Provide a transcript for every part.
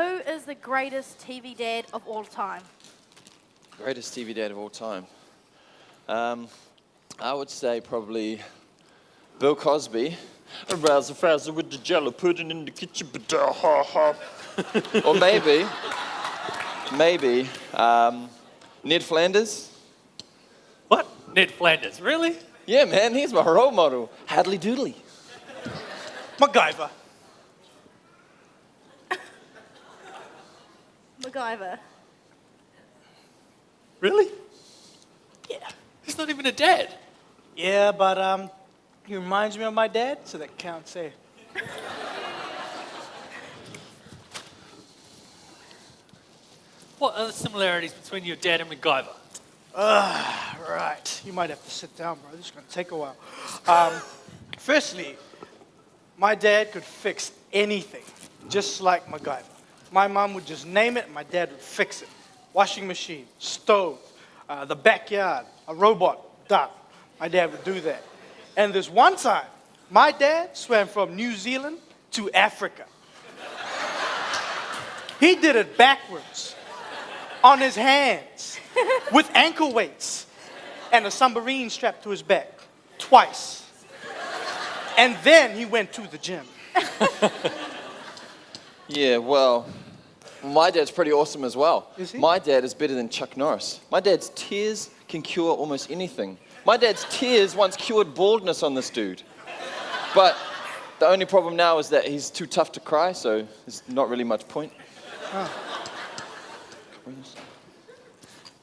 Who is the greatest TV dad of all time? Greatest TV dad of all time. I would say probably Bill Cosby. Razzle frazzle with the jello pudding in the kitchen, ha ha. Or maybe Ned Flanders. What? Ned Flanders, really? Yeah, man, he's my role model. Hadley Doodley. MacGyver. MacGyver. Really? Yeah. He's not even a dad. Yeah, but he reminds me of my dad, so that counts, eh? What are the similarities between your dad and MacGyver? Right. You might have to sit down, bro. This is going to take a while. Firstly, my dad could fix anything, just like MacGyver. My mom would just name it, and my dad would fix it. Washing machine, stove, the backyard, a robot, done. My dad would do that. And this one time, my dad swam from New Zealand to Africa. He did it backwards, on his hands, with ankle weights, and a submarine strapped to his back, twice. And then he went to the gym. Yeah, well, my dad's pretty awesome as well. Is he? My dad is better than Chuck Norris. My dad's tears can cure almost anything. My dad's tears once cured baldness on this dude. But the only problem now is that he's too tough to cry, so there's not really much point.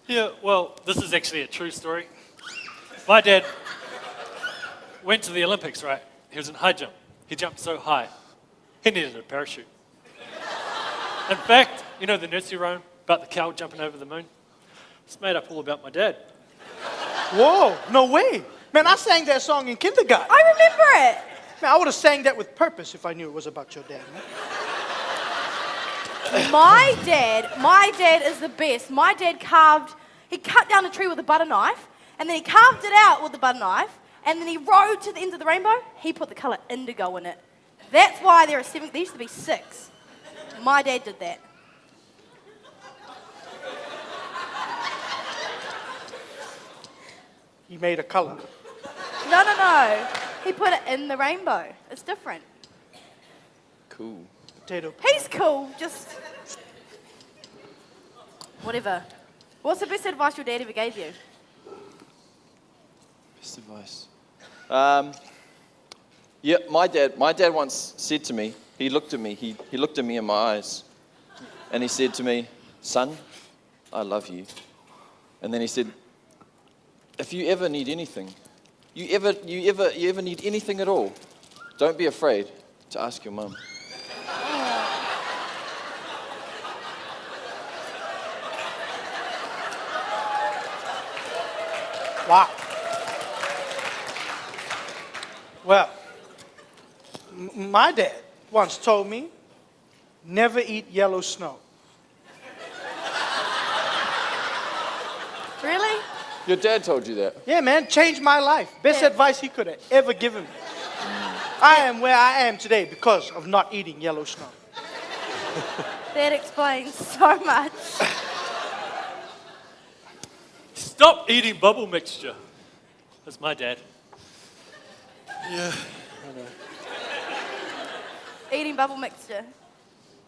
Yeah, well, this is actually a true story. My dad went to the Olympics, right? He was in high jump. He jumped so high, he needed a parachute. In fact, you know the nursery rhyme about the cow jumping over the moon? It's made up all about my dad. Whoa, no way. Man, I sang that song in kindergarten. I remember it. Man, I would have sang that with purpose if I knew it was about your dad, man. My dad is the best. My dad he cut down a tree with a butter knife, and then he carved it out with the butter knife, and then he rode to the end of the rainbow. He put the color indigo in it. That's why there used to be 6. My dad did that. He made a color. No. He put it in the rainbow. It's different. Cool. Potato. He's cool, just whatever. What's the best advice your dad ever gave you? Best advice. Yeah, my dad once said to me, he looked at me in my eyes, and he said to me, "Son, I love you." And then he said, "If you ever need anything, you ever need anything at all, don't be afraid to ask your mum." Wow. Well, my dad once told me, never eat yellow snow. Really? Your dad told you that? Yeah, man, changed my life. Best Yeah. advice he could have ever given me. I am where I am today because of not eating yellow snow. That explains so much. Stop eating bubble mixture. That's my dad. Yeah. Eating bubble mixture.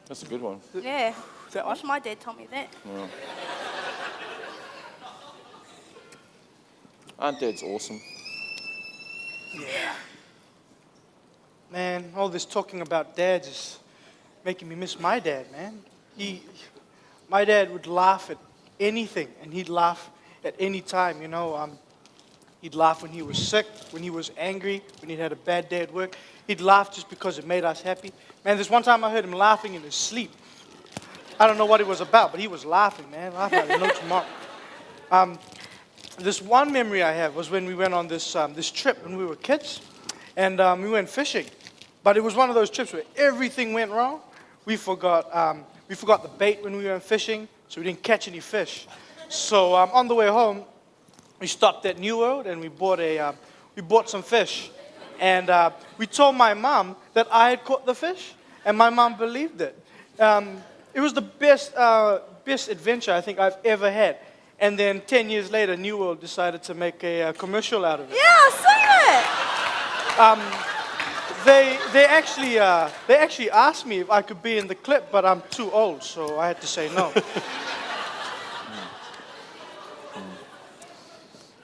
That's a good one. Yeah. That I one? wish my dad told me that. Aunt Dad's awesome. Yeah. Man, all this talking about dads is making me miss my dad, man. My dad would laugh at anything, and he'd laugh at any time, you know. He'd laugh when he was sick, when he was angry, when he had a bad day at work. He'd laugh just because it made us happy. Man, this one time I heard him laughing in his sleep. I don't know what it was about, but he was laughing, man. Laughing like no tomorrow. This one memory I have was when we went on this trip when we were kids, and we went fishing. But it was one of those trips where everything went wrong. We forgot the bait when we went fishing, so we didn't catch any fish. So on the way home, we stopped at New World and we bought some fish, and we told my mom that I had caught the fish, and my mom believed it. It was the best adventure I think I've ever had. And then 10 years later, New World decided to make a commercial out of it. Yeah, sing it. They actually asked me if I could be in the clip, but I'm too old, so I had to say no.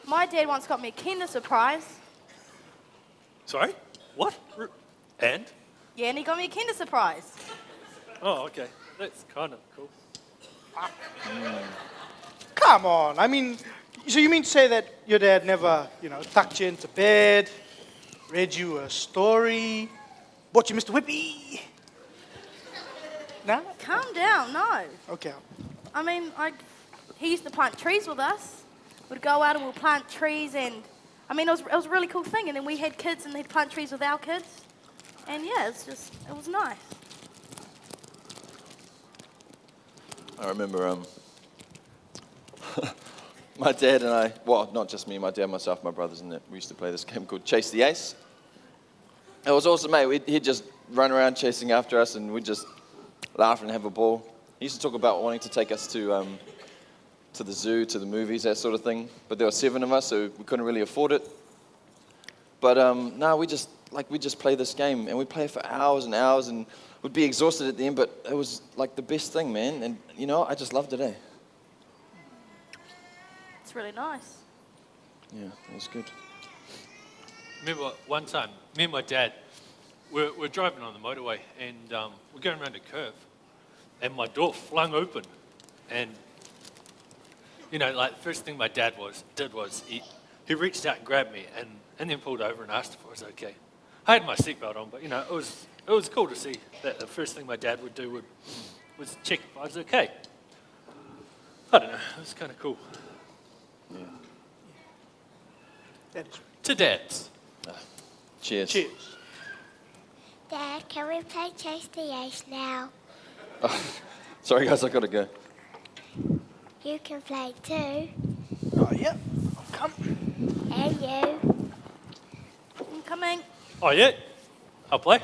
My dad once got me a Kinder surprise. Sorry? What? And? Yeah, and he got me a Kinder surprise. Oh, okay. That's kind of cool. Come on, I mean, so you mean to say that your dad never, tucked you into bed, read you a story, bought you Mr. Whippy? No? Calm down, no. Okay. I mean, he used to plant trees with us. We'd go out and we'd plant trees, and I mean, it was a really cool thing. And then we had kids, and they'd plant trees with our kids. And yeah, it was nice. I remember my dad and I, well, not just me, my dad, myself, my brothers, and we used to play this game called Chase the Ace. It was awesome, mate. He'd just run around chasing after us, and we'd just laugh and have a ball. He used to talk about wanting to take us to the zoo, to the movies, that sort of thing. But there were 7 of us, so we couldn't really afford it. But no, we just play this game, and we'd play it for hours and hours, and we'd be exhausted at the end, but it was like the best thing, man. And I just loved it, eh? It's really nice. Yeah, it was good. Remember one time, me and my dad, we're driving on the motorway, and we're going around a curve, and my door flung open, and like the first thing my dad did was he reached out and grabbed me, and then pulled over and asked if I was okay. I had my seatbelt on, but it was cool to see that the first thing my dad would do was check if I was okay. I don't know, it was kind of cool. Yeah. That is. To dads. Cheers. Cheers. Dad, can we play Chase the Ace now? Sorry, guys, I gotta go. You can play too. Oh, yeah. Come. And you. I'm coming. Oh yeah, I'll play.